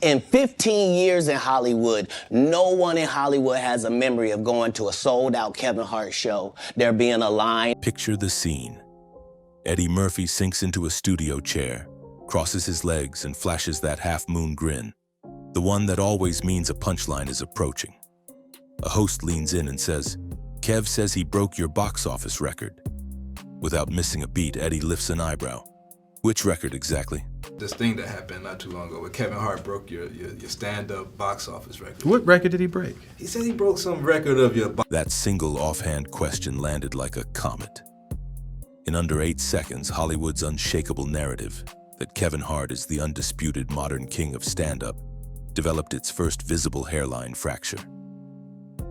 In 15 years in Hollywood, no one in Hollywood has a memory of going to a sold-out Kevin Hart show, there being a line. Picture the scene. Eddie Murphy sinks into a studio chair, crosses his legs, and flashes that half-moon grin, the one that always means a punchline is approaching. A host leans in and says, "Kev says he broke your box office record." Without missing a beat, Eddie lifts an eyebrow. Which record exactly? This thing that happened not too long ago where Kevin Hart broke your stand-up box office record. What record did he break? He said he broke some record of your That single offhand question landed like a comet. In under 8 seconds, Hollywood's unshakable narrative that Kevin Hart is the undisputed modern king of stand-up developed its first visible hairline fracture.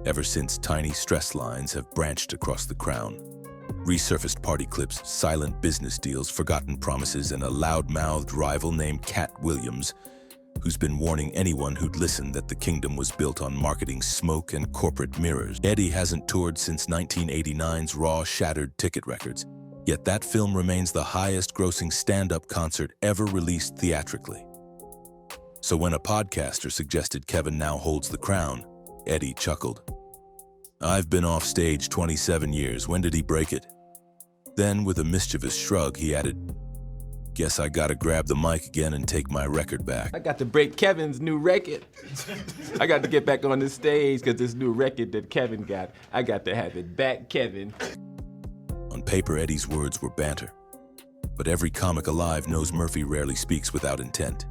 Ever since, tiny stress lines have branched across the crown. Resurfaced party clips, silent business deals, forgotten promises, and a loud-mouthed rival named Katt Williams, who's been warning anyone who'd listen that the kingdom was built on marketing smoke and corporate mirrors. Eddie hasn't toured since 1989's Raw shattered ticket records, yet that film remains the highest-grossing stand-up concert ever released theatrically. So when a podcaster suggested Kevin now holds the crown, Eddie chuckled. "I've been off stage 27 years. When did he break it?" Then, with a mischievous shrug, he added, "Guess I gotta grab the mic again and take my record back." I got to break Kevin's new record. I got to get back on the stage because this new record that Kevin got, I got to have it back, Kevin. On paper, Eddie's words were banter. But every comic alive knows Murphy rarely speaks without intent.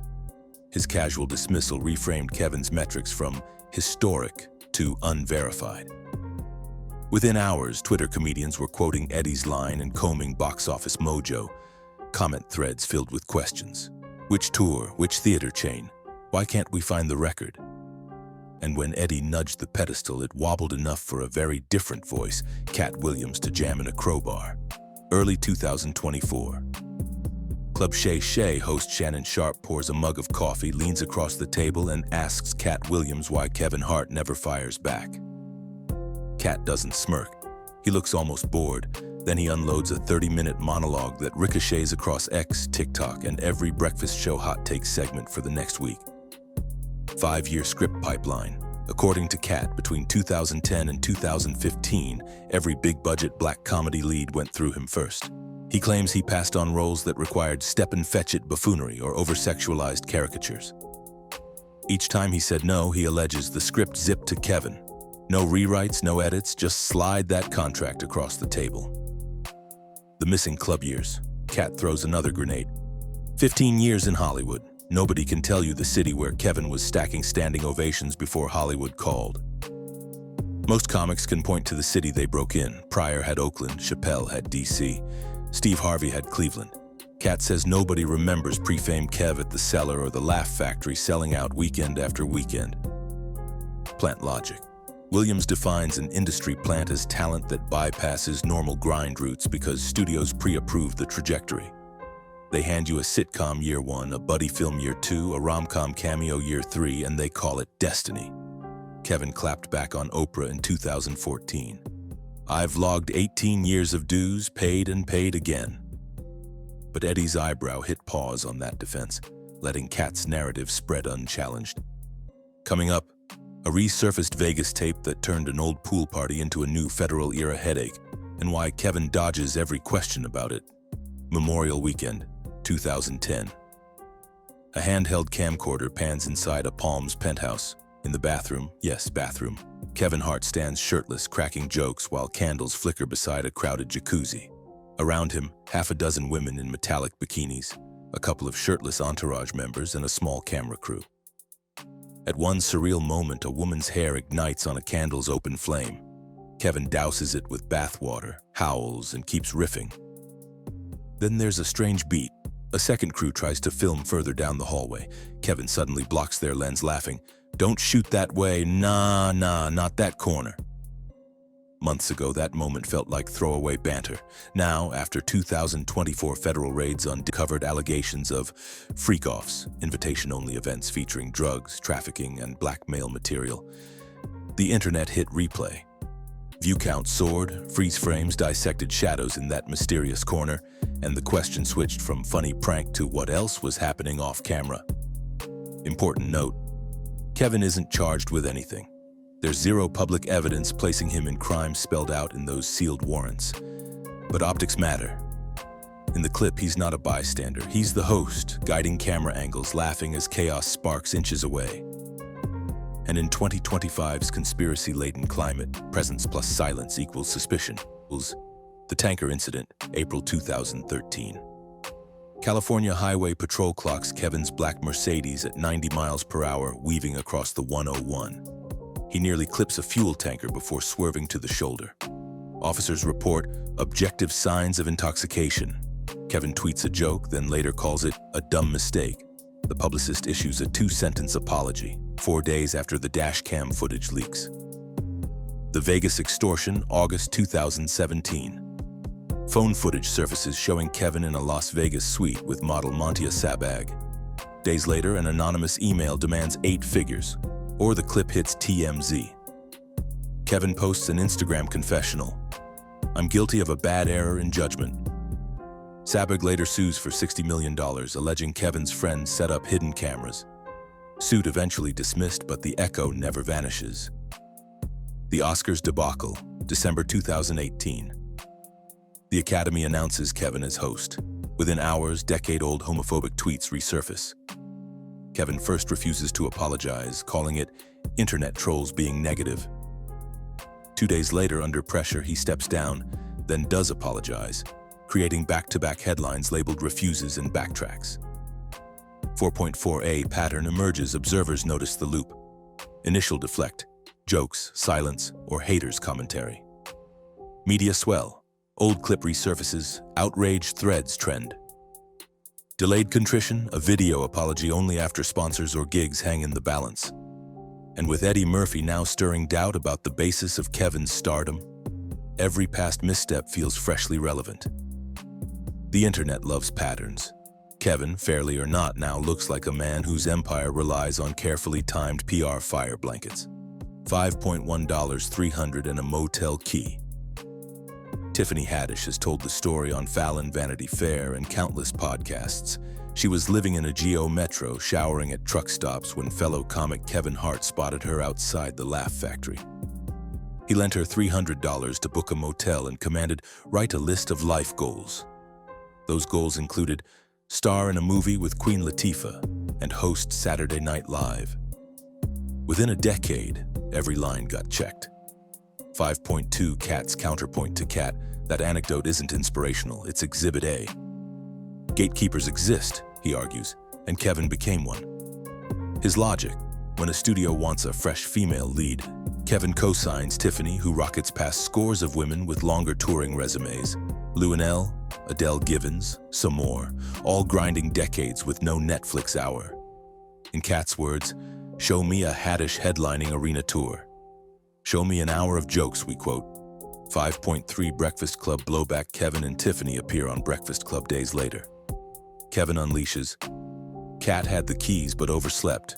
His casual dismissal reframed Kevin's metrics from historic to unverified. Within hours, Twitter comedians were quoting Eddie's line and combing box office mojo, comment threads filled with questions. Which tour? Which theater chain? Why can't we find the record? And when Eddie nudged the pedestal, it wobbled enough for a very different voice, Katt Williams, to jam in a crowbar. Early 2024. Club Shay Shay host Shannon Sharp pours a mug of coffee, leans across the table, and asks Katt Williams why Kevin Hart never fires back. Katt doesn't smirk. He looks almost bored. Then he unloads a 30-minute monologue that ricochets across X, TikTok, and every breakfast show hot take segment for the next week. 5-year script pipeline. According to Katt, between 2010 and 2015, every big-budget black comedy lead went through him first. He claims he passed on roles that required step-and-fetch-it buffoonery or over-sexualized caricatures. Each time he said no, he alleges the script zipped to Kevin. No rewrites, no edits, just slide that contract across the table. The missing club years. Katt throws another grenade. 15 years in Hollywood. Nobody can tell you the city where Kevin was stacking standing ovations before Hollywood called. Most comics can point to the city they broke in. Pryor had Oakland, Chappelle had DC, Steve Harvey had Cleveland. Katt says nobody remembers pre-fame Kev at the Cellar or the Laugh Factory selling out weekend after weekend. Plant logic. Williams defines an industry plant as talent that bypasses normal grind routes because studios pre-approve the trajectory. They hand you a sitcom year 1, a buddy film year 2, a rom-com cameo year 3, and they call it destiny. Kevin clapped back on Oprah in 2014. "I've logged 18 years of dues, paid and paid again." But Eddie's eyebrow hit pause on that defense, letting Katt's narrative spread unchallenged. Coming up, a resurfaced Vegas tape that turned an old pool party into a new federal-era headache, and why Kevin dodges every question about it. Memorial Weekend, 2010. A handheld camcorder pans inside a Palms penthouse. In the bathroom, yes, bathroom, Kevin Hart stands shirtless, cracking jokes while candles flicker beside a crowded jacuzzi. Around him, half a dozen women in metallic bikinis, a couple of shirtless entourage members, and a small camera crew. At one surreal moment, a woman's hair ignites on a candle's open flame. Kevin douses it with bath water, howls, and keeps riffing. Then there's a strange beat. A second crew tries to film further down the hallway. Kevin suddenly blocks their lens, laughing, "Don't shoot that way, nah, not that corner." Months ago, that moment felt like throwaway banter. Now, after 2024 federal raids uncovered allegations of freak-offs, invitation-only events featuring drugs, trafficking, and blackmail material, the internet hit replay. View count soared, freeze frames dissected shadows in that mysterious corner, and the question switched from funny prank to what else was happening off camera. Important note, Kevin isn't charged with anything. There's zero public evidence placing him in crimes spelled out in those sealed warrants. But optics matter. In the clip, he's not a bystander. He's the host, guiding camera angles, laughing as chaos sparks inches away. And in 2025's conspiracy-laden climate, presence plus silence equals suspicion. The tanker incident, April 2013. California Highway Patrol clocks Kevin's black Mercedes at 90 miles per hour, weaving across the 101. He nearly clips a fuel tanker before swerving to the shoulder. Officers report objective signs of intoxication. Kevin tweets a joke, then later calls it a dumb mistake. The publicist issues a 2-sentence apology, 4 days after the dash cam footage leaks. The Vegas extortion, August 2017. Phone footage surfaces showing Kevin in a Las Vegas suite with model Montia Sabag. Days later, an anonymous email demands 8 figures, or the clip hits TMZ. Kevin posts an Instagram confessional. "I'm guilty of a bad error in judgment." Sabag later sues for $60 million, alleging Kevin's friends set up hidden cameras. Suit eventually dismissed, but the echo never vanishes. The Oscars debacle, December 2018. The Academy announces Kevin as host. Within hours, decade-old homophobic tweets resurface. Kevin first refuses to apologize, calling it internet trolls being negative. 2 days later, under pressure, he steps down, then does apologize, creating back-to-back headlines labeled refuses and backtracks. 4.4a pattern emerges, observers notice the loop. Initial deflect, jokes, silence, or haters' commentary. Media swell, old clip resurfaces, outraged threads trend. Delayed contrition, a video apology only after sponsors or gigs hang in the balance. And with Eddie Murphy now stirring doubt about the basis of Kevin's stardom, every past misstep feels freshly relevant. The internet loves patterns. Kevin, fairly or not, now looks like a man whose empire relies on carefully timed PR fire blankets. $5.1, $300, and a motel key. Tiffany Haddish has told the story on Fallon, Vanity Fair, and countless podcasts. She was living in a Geo Metro, showering at truck stops when fellow comic Kevin Hart spotted her outside the Laugh Factory. He lent her $300 to book a motel and commanded, "Write a list of life goals." Those goals included star in a movie with Queen Latifah and host Saturday Night Live. Within a decade, every line got checked. 5.2 Katt's counterpoint to Katt, that anecdote isn't inspirational, it's Exhibit A. Gatekeepers exist, he argues, and Kevin became one. His logic, when a studio wants a fresh female lead, Kevin co-signs Tiffany, who rockets past scores of women with longer touring resumes. Luenell, Adele Givens, some more, all grinding decades with no Netflix hour. In Katt's words, "Show me a Haddish headlining arena tour. Show me an hour of jokes," we quote. 5.3 Breakfast Club blowback, Kevin and Tiffany appear on Breakfast Club days later. Kevin unleashes, "Katt had the keys but overslept."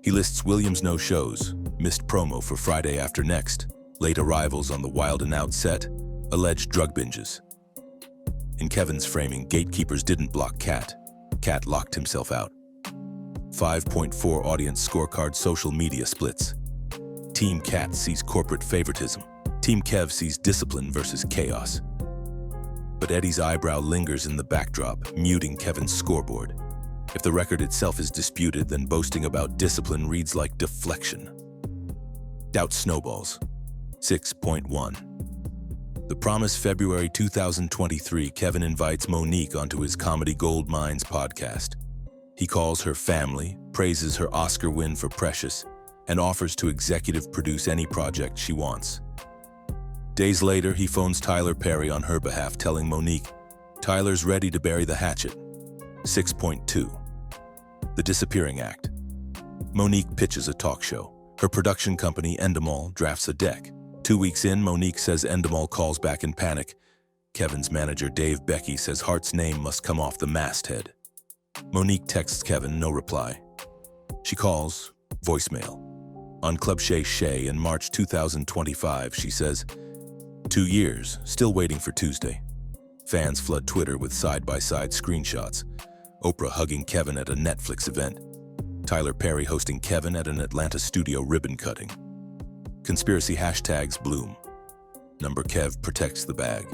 He lists Williams' no-shows, missed promo for Friday After Next, late arrivals on the Wild 'N Out set, alleged drug binges. In Kevin's framing, gatekeepers didn't block Katt. Katt locked himself out. 5.4 Audience scorecard, social media splits. Team Katt sees corporate favoritism. Team Kev sees discipline versus chaos. But Eddie's eyebrow lingers in the backdrop, muting Kevin's scoreboard. If the record itself is disputed, then boasting about discipline reads like deflection. Doubt snowballs. 6.1. The Promise, February 2023, Kevin invites Monique onto his Comedy Gold Mines podcast. He calls her family, praises her Oscar win for Precious, and offers to executive produce any project she wants. Days later, he phones Tyler Perry on her behalf, telling Monique, "Tyler's ready to bury the hatchet." 6.2. The Disappearing Act. Monique pitches a talk show. Her production company, Endemol, drafts a deck. 2 weeks in, Monique says Endemol calls back in panic. Kevin's manager, Dave Becky, says Hart's name must come off the masthead. Monique texts Kevin, no reply. She calls, voicemail. On Club Shay Shay in March 2025, she says, 2 years, still waiting for Tuesday. Fans flood Twitter with side-by-side screenshots. Oprah hugging Kevin at a Netflix event. Tyler Perry hosting Kevin at an Atlanta studio ribbon cutting. Conspiracy hashtags bloom. Number Kev protects the bag.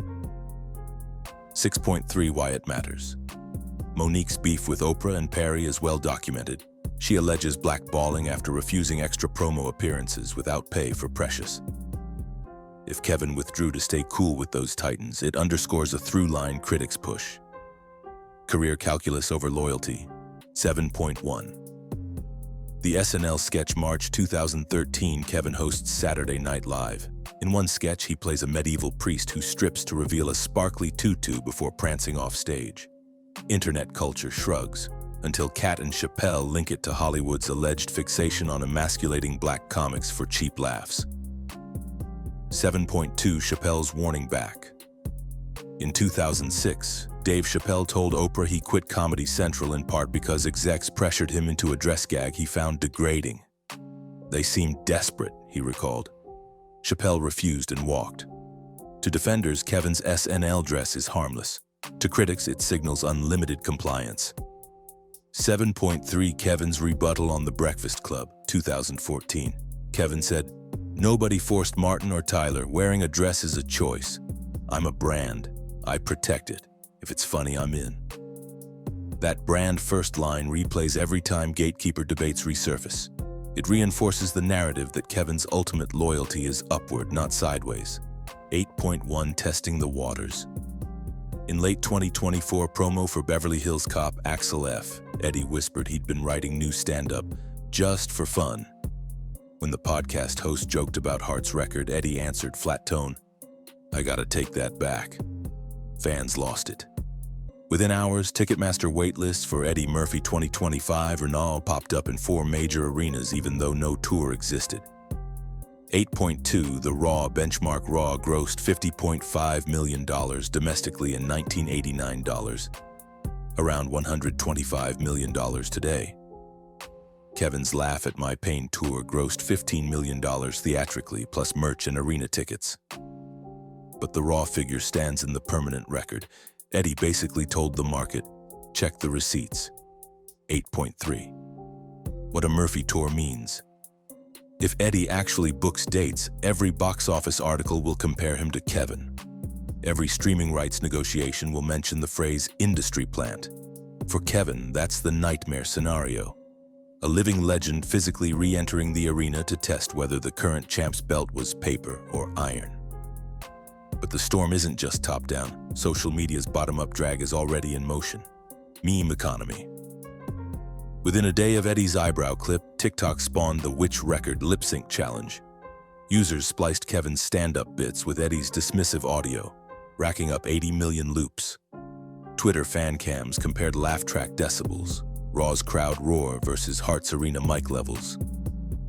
6.3 Why It Matters. Monique's beef with Oprah and Perry is well documented. She alleges blackballing after refusing extra promo appearances without pay for Precious. If Kevin withdrew to stay cool with those titans, it underscores a through-line critics push. Career calculus over loyalty. 7.1. The SNL sketch March 2013, Kevin hosts Saturday Night Live. In one sketch, he plays a medieval priest who strips to reveal a sparkly tutu before prancing off stage. Internet culture shrugs, until Katt and Chappelle link it to Hollywood's alleged fixation on emasculating black comics for cheap laughs. 7.2 Chappelle's warning back. In 2006, Dave Chappelle told Oprah he quit Comedy Central in part because execs pressured him into a dress gag he found degrading. They seemed desperate, he recalled. Chappelle refused and walked. To defenders, Kevin's SNL dress is harmless. To critics, it signals unlimited compliance. 7.3 Kevin's rebuttal on The Breakfast Club, 2014. Kevin said, "Nobody forced Martin or Tyler. Wearing a dress is a choice. I'm a brand. I protect it. If it's funny, I'm in." That brand first line replays every time Gatekeeper debates resurface. It reinforces the narrative that Kevin's ultimate loyalty is upward, not sideways. 8.1 Testing the waters. In late 2024 promo for Beverly Hills Cop Axel F., Eddie whispered he'd been writing new stand-up just for fun. When the podcast host joked about Hart's record, Eddie answered flat tone, "I gotta take that back." Fans lost it. Within hours, Ticketmaster waitlists for Eddie Murphy 2025 Renal popped up in 4 major arenas even though no tour existed. 8.2 The Raw benchmark Raw grossed $50.5 million domestically in 1989 dollars, around $125 million today. Kevin's Laugh at My Pain tour grossed $15 million theatrically, plus merch and arena tickets. But the Raw figure stands in the permanent record. Eddie basically told the market, check the receipts. 8.3 What a Murphy tour means. If Eddie actually books dates, every box office article will compare him to Kevin. Every streaming rights negotiation will mention the phrase industry plant. For Kevin, that's the nightmare scenario. A living legend physically re-entering the arena to test whether the current champ's belt was paper or iron. But the storm isn't just top-down. Social media's bottom-up drag is already in motion. Meme economy. Within a day of Eddie's eyebrow clip, TikTok spawned the Which Record lip sync challenge. Users spliced Kevin's stand-up bits with Eddie's dismissive audio, racking up 80 million loops. Twitter fan cams compared laugh track decibels, Raw's crowd roar versus Hart's arena mic levels,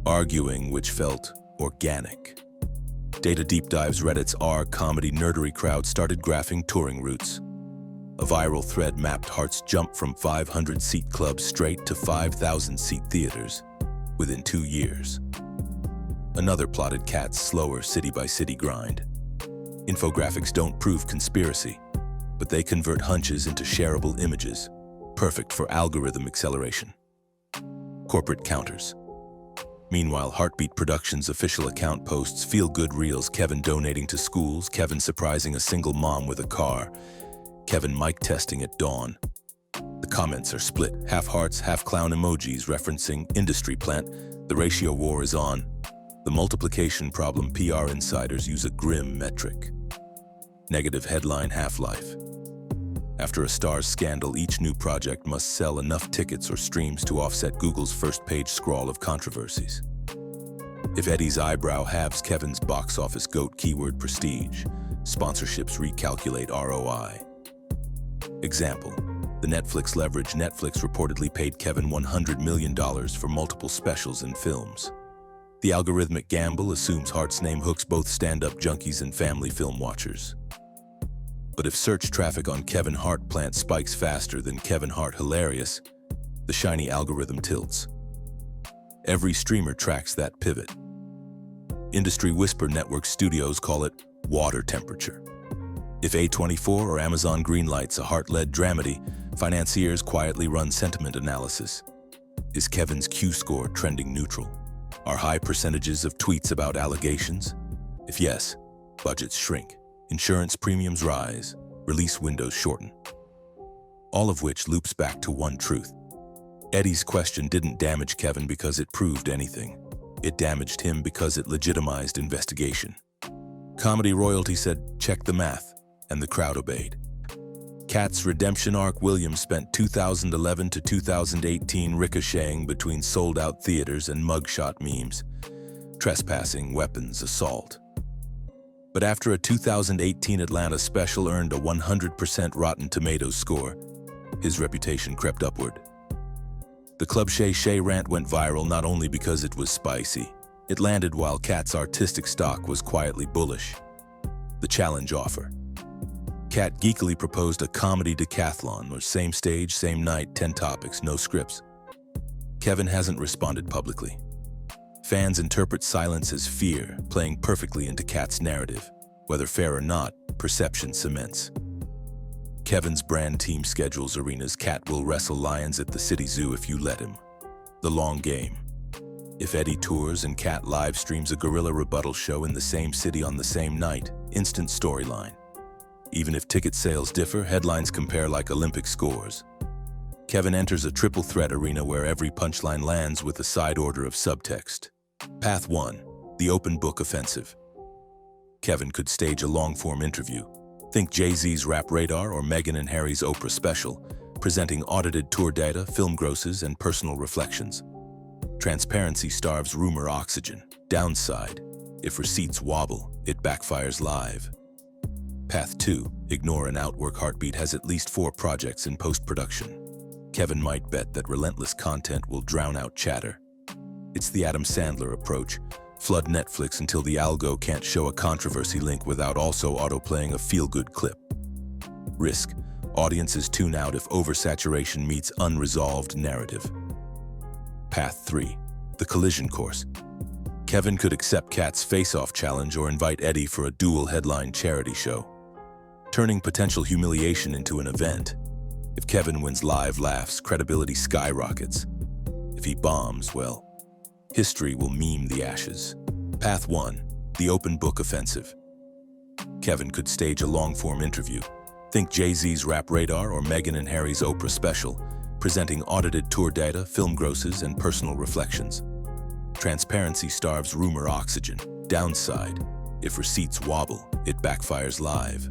arguing which felt organic. Data deep dives Reddit's r/comedy nerdery crowd started graphing touring routes. A viral thread mapped Hart's jump from 500-seat clubs straight to 5,000-seat theaters within 2 years. Another plotted Katt's slower city-by-city grind. Infographics don't prove conspiracy, but they convert hunches into shareable images, perfect for algorithm acceleration. Corporate counters. Meanwhile, Heartbeat Productions' official account posts feel-good reels, Kevin donating to schools, Kevin surprising a single mom with a car, Kevin mic testing at dawn. The comments are split, half hearts, half clown emojis referencing industry plant. The ratio war is on. The multiplication problem PR insiders use a grim metric. Negative headline half-life. After a star's scandal, each new project must sell enough tickets or streams to offset Google's first-page scrawl of controversies. If Eddie's eyebrow halves Kevin's box office GOAT keyword prestige, sponsorships recalculate ROI. Example, the Netflix leverage. Netflix reportedly paid Kevin $100 million for multiple specials and films. The algorithmic gamble assumes Hart's name hooks both stand-up junkies and family film watchers. But if search traffic on Kevin Hart plant spikes faster than Kevin Hart hilarious, the shiny algorithm tilts. Every streamer tracks that pivot. Industry whisper network studios call it water temperature. If A24 or Amazon greenlights a Hart-led dramedy, financiers quietly run sentiment analysis. Is Kevin's Q score trending neutral? Are high percentages of tweets about allegations? If yes, budgets shrink, insurance premiums rise, release windows shorten. All of which loops back to one truth. Eddie's question didn't damage Kevin because it proved anything. It damaged him because it legitimized investigation. Comedy royalty said, "Check the math," and the crowd obeyed. Katt's redemption arc. Williams spent 2011 to 2018 ricocheting between sold-out theaters and mugshot memes, trespassing, weapons, assault. But after a 2018 Atlanta special earned a 100% Rotten Tomatoes score, his reputation crept upward. The Club Shay Shay rant went viral not only because it was spicy. It landed while Katt's artistic stock was quietly bullish. The challenge offer. Katt geekily proposed a comedy decathlon, or same stage, same night, 10 topics, no scripts. Kevin hasn't responded publicly. Fans interpret silence as fear, playing perfectly into Katt's narrative. Whether fair or not, perception cements. Kevin's brand team schedules arenas. Katt will wrestle lions at the city zoo if you let him. The long game. If Eddie tours and Katt live streams a guerrilla rebuttal show in the same city on the same night, instant storyline. Even if ticket sales differ, headlines compare like Olympic scores. Kevin enters a triple threat arena where every punchline lands with a side order of subtext. Path 1, the open book offensive. Kevin could stage a long-form interview. Think Jay-Z's Rap Radar or Meghan and Harry's Oprah special, presenting audited tour data, film grosses, and personal reflections. Transparency starves rumor oxygen. Downside, if receipts wobble, it backfires live. Path 2, ignore and outwork. Heartbeat has at least 4 projects in post-production. Kevin might bet that relentless content will drown out chatter. It's the Adam Sandler approach. Flood Netflix until the algo can't show a controversy link without also autoplaying a feel-good clip. Risk, audiences tune out if oversaturation meets unresolved narrative. Path 3, the collision course. Kevin could accept Katt's face-off challenge or invite Eddie for a dual headline charity show, turning potential humiliation into an event. If Kevin wins live laughs, credibility skyrockets. If he bombs, well, history will meme the ashes. Path 1, the open book offensive. Kevin could stage a long-form interview. Think Jay-Z's Rap Radar or Meghan and Harry's Oprah special, presenting audited tour data, film grosses, and personal reflections. Transparency starves rumor oxygen. Downside, if receipts wobble, it backfires live.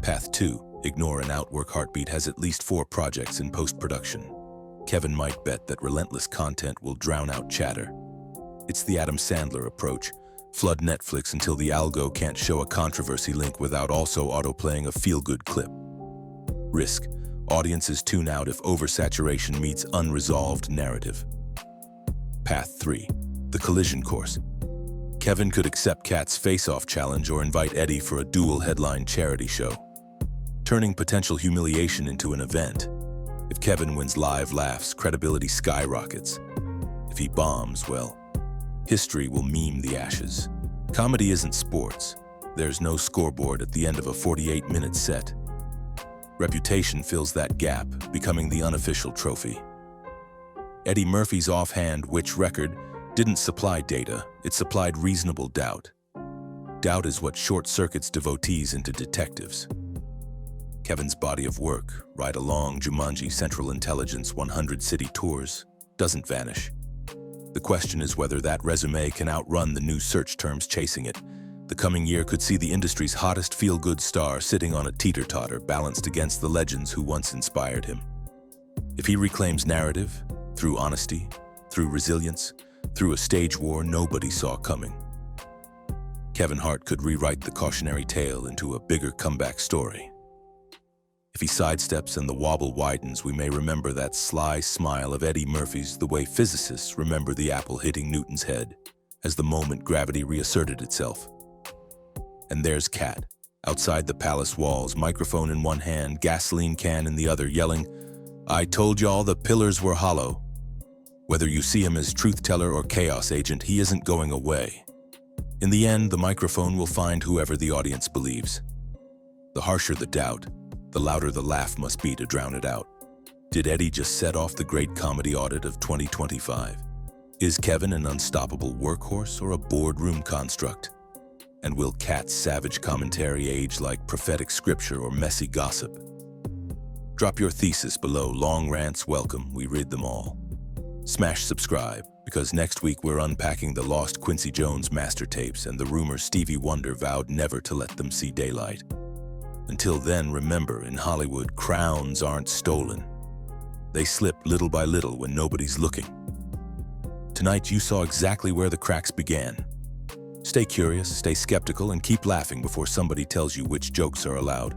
Path 2, ignore and outwork. Heartbeat has at least 4 projects in post-production. Kevin might bet that relentless content will drown out chatter. It's the Adam Sandler approach. Flood Netflix until the algo can't show a controversy link without also autoplaying a feel-good clip. Risk, audiences tune out if oversaturation meets unresolved narrative. Path 3, the collision course. Kevin could accept Katt's face-off challenge or invite Eddie for a dual headline charity show, turning potential humiliation into an event. If Kevin wins live laughs, credibility skyrockets. If he bombs, well, history will meme the ashes. Comedy isn't sports. There's no scoreboard at the end of a 48-minute set. Reputation fills that gap, becoming the unofficial trophy. Eddie Murphy's Offhand Which record didn't supply data, it supplied reasonable doubt. Doubt is what short-circuits devotees into detectives. Kevin's body of work, Ride Along, Jumanji, Central Intelligence, 100 City Tours, doesn't vanish. The question is whether that resume can outrun the new search terms chasing it. The coming year could see the industry's hottest feel-good star sitting on a teeter-totter balanced against the legends who once inspired him. If he reclaims narrative, through honesty, through resilience, through a stage war nobody saw coming, Kevin Hart could rewrite the cautionary tale into a bigger comeback story. If he sidesteps and the wobble widens, we may remember that sly smile of Eddie Murphy's the way physicists remember the apple hitting Newton's head as the moment gravity reasserted itself. And there's Katt, outside the palace walls, microphone in one hand, gasoline can in the other, yelling, "I told y'all the pillars were hollow." Whether you see him as truth teller or chaos agent, he isn't going away. In the end, the microphone will find whoever the audience believes. The harsher the doubt, the louder the laugh must be to drown it out. Did Eddie just set off the great comedy audit of 2025? Is Kevin an unstoppable workhorse or a boardroom construct? And will Katt's savage commentary age like prophetic scripture or messy gossip? Drop your thesis below. Long rants welcome, we read them all. Smash subscribe, because next week we're unpacking the lost Quincy Jones master tapes and the rumor Stevie Wonder vowed never to let them see daylight. Until then, remember, in Hollywood, crowns aren't stolen. They slip little by little when nobody's looking. Tonight, you saw exactly where the cracks began. Stay curious, stay skeptical, and keep laughing before somebody tells you which jokes are allowed.